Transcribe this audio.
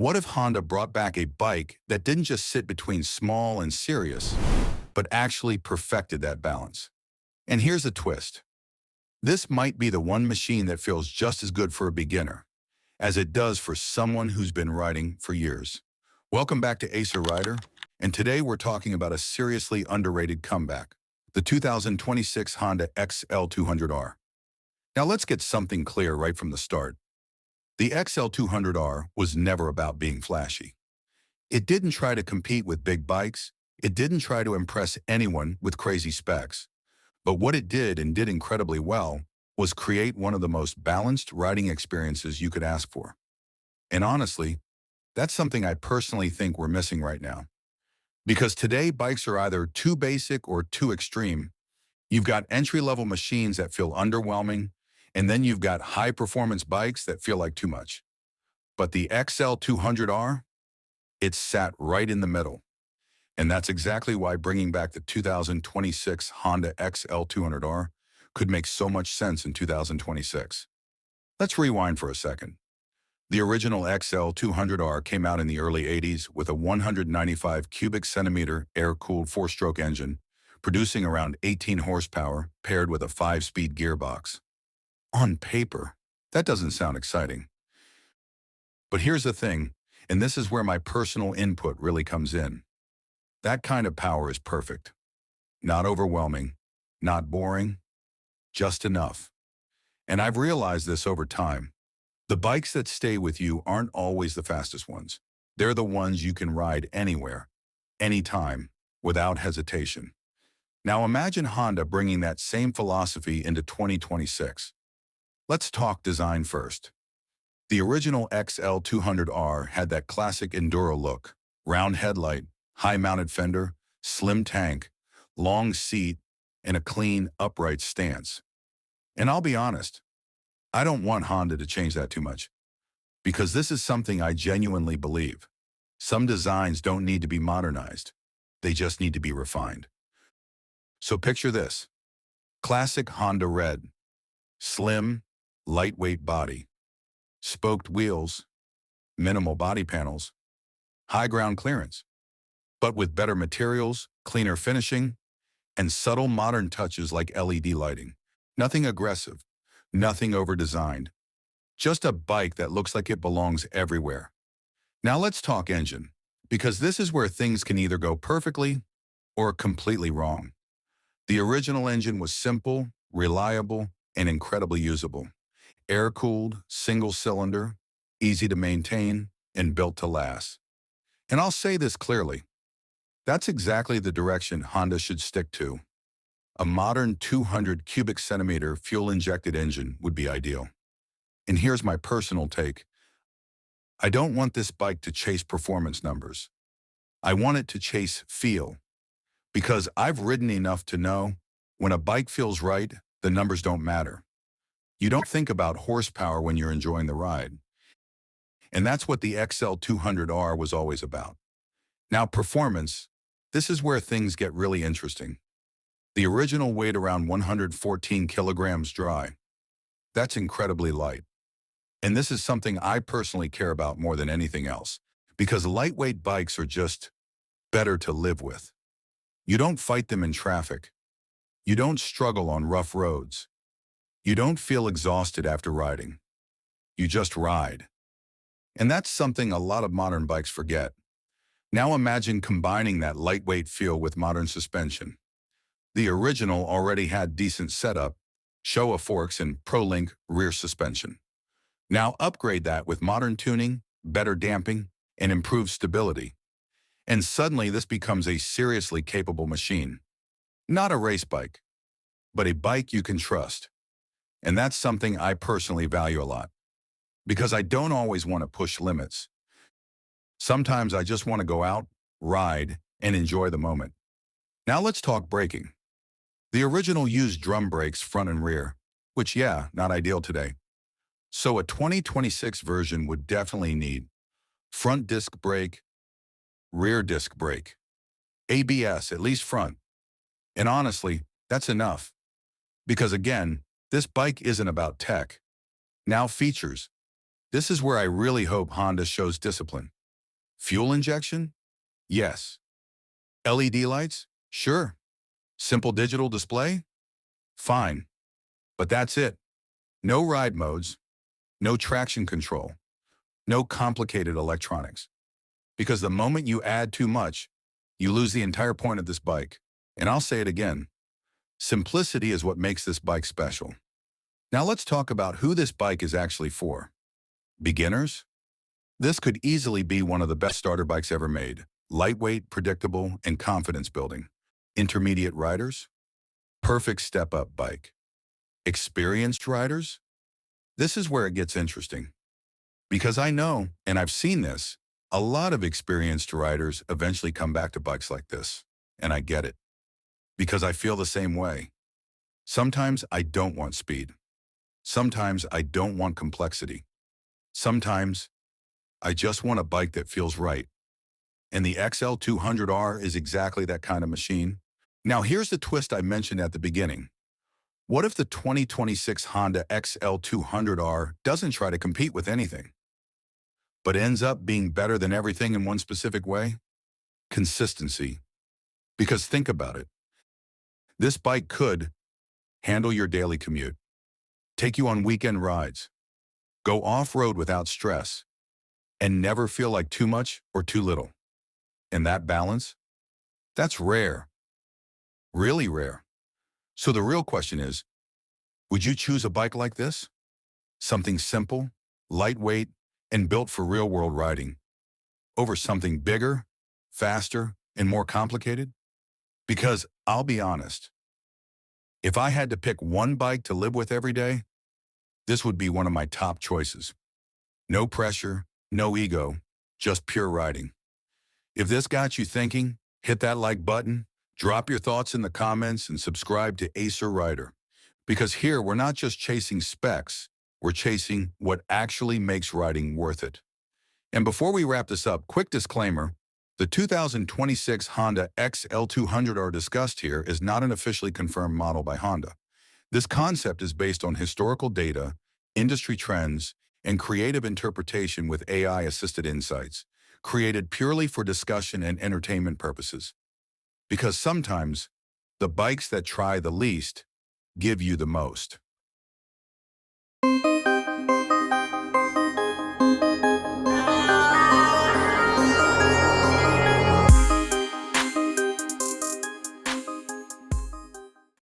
What if Honda brought back a bike that didn't just sit between small and serious, but actually perfected that balance? And here's a twist. This might be the one machine that feels just as good for a beginner as it does for someone who's been riding for years. Welcome back to Acer Rider, and today we're talking about a seriously underrated comeback, the 2026 Honda XL200R. Now let's get something clear right from the start. The XL200R was never about being flashy. It didn't try to compete with big bikes. It didn't try to impress anyone with crazy specs. But what it did, and did incredibly well, was create one of the most balanced riding experiences you could ask for. And honestly, that's something I personally think we're missing right now. Because today, bikes are either too basic or too extreme. You've got entry-level machines that feel underwhelming, and then you've got high-performance bikes that feel like too much. But the XL200R, it sat right in the middle. And that's exactly why bringing back the 2026 Honda XL200R could make so much sense in 2026. Let's rewind for a second. The original XL200R came out in the early 80s with a 195 cubic centimeter air-cooled four-stroke engine, producing around 18 horsepower paired with a 5-speed gearbox. On paper, that doesn't sound exciting. But here's the thing, and this is where my personal input really comes in. That kind of power is perfect. Not overwhelming, not boring, just enough. And I've realized this over time. The bikes that stay with you aren't always the fastest ones. They're the ones you can ride anywhere, anytime, without hesitation. Now imagine Honda bringing that same philosophy into 2026. Let's talk design first. The original XL200R had that classic Enduro look: round headlight, high-mounted fender, slim tank, long seat, and a clean, upright stance. And I'll be honest, I don't want Honda to change that too much, because this is something I genuinely believe. Some designs don't need to be modernized. They just need to be refined. So picture this. Classic Honda red. Slim, lightweight body. Spoked wheels. Minimal body panels. High ground clearance. But with better materials, cleaner finishing, and subtle modern touches like LED lighting. Nothing aggressive, nothing over-designed. Just a bike that looks like it belongs everywhere. Now let's talk engine, because this is where things can either go perfectly or completely wrong. The original engine was simple, reliable, and incredibly usable. Air-cooled, single-cylinder, easy to maintain, and built to last. And I'll say this clearly. That's exactly the direction Honda should stick to. A modern 200 cubic centimeter fuel-injected engine would be ideal. And here's my personal take. I don't want this bike to chase performance numbers. I want it to chase feel. Because I've ridden enough to know when a bike feels right, the numbers don't matter. You don't think about horsepower when you're enjoying the ride. And that's what the XL200R was always about. Now, performance. This is where things get really interesting. The original weighed around 114 kilograms dry. That's incredibly light. And this is something I personally care about more than anything else, because lightweight bikes are just better to live with. You don't fight them in traffic. You don't struggle on rough roads. You don't feel exhausted after riding. You just ride. And that's something a lot of modern bikes forget. Now imagine combining that lightweight feel with modern suspension. The original already had decent setup, Showa forks, and ProLink rear suspension. Now upgrade that with modern tuning, better damping, and improved stability. And suddenly this becomes a seriously capable machine. Not a race bike, but a bike you can trust. And that's something I personally value a lot. Because I don't always want to push limits. Sometimes I just want to go out, ride, and enjoy the moment. Now let's talk braking. The original used drum brakes front and rear, which not ideal today. So a 2026 version would definitely need front disc brake, rear disc brake, ABS, at least front. And honestly, that's enough. Because again, this bike isn't about tech. Now features. This is where I really hope Honda shows discipline. Fuel injection? Yes. LED lights? Sure. Simple digital display? Fine. But that's it. No ride modes, no traction control, no complicated electronics. Because the moment you add too much, you lose the entire point of this bike. And I'll say it again, simplicity is what makes this bike special. Now let's talk about who this bike is actually for. Beginners? This could easily be one of the best starter bikes ever made. Lightweight, predictable, and confidence building. Intermediate riders? Perfect step-up bike. Experienced riders? This is where it gets interesting. Because I know, and I've seen this, a lot of experienced riders eventually come back to bikes like this. And I get it. Because I feel the same way. Sometimes I don't want speed. Sometimes I don't want complexity. Sometimes I just want a bike that feels right. And the XL200R is exactly that kind of machine. Now here's the twist I mentioned at the beginning. What if the 2026 Honda XL200R doesn't try to compete with anything, but ends up being better than everything in one specific way? Consistency. Because think about it. This bike could handle your daily commute, take you on weekend rides, go off-road without stress, and never feel like too much or too little. And that balance? That's rare. Really rare. So the real question is, would you choose a bike like this? Something simple, lightweight, and built for real-world riding, over something bigger, faster, and more complicated? Because I'll be honest, if I had to pick one bike to live with every day, this would be one of my top choices. No pressure, no ego, just pure riding. If this got you thinking, hit that like button, drop your thoughts in the comments, and subscribe to Acer Rider. Because here, we're not just chasing specs, we're chasing what actually makes riding worth it. And before we wrap this up, quick disclaimer, the 2026 Honda XL200R discussed here is not an officially confirmed model by Honda. This concept is based on historical data, industry trends, and creative interpretation with AI-assisted insights, created purely for discussion and entertainment purposes. Because sometimes, the bikes that try the least give you the most.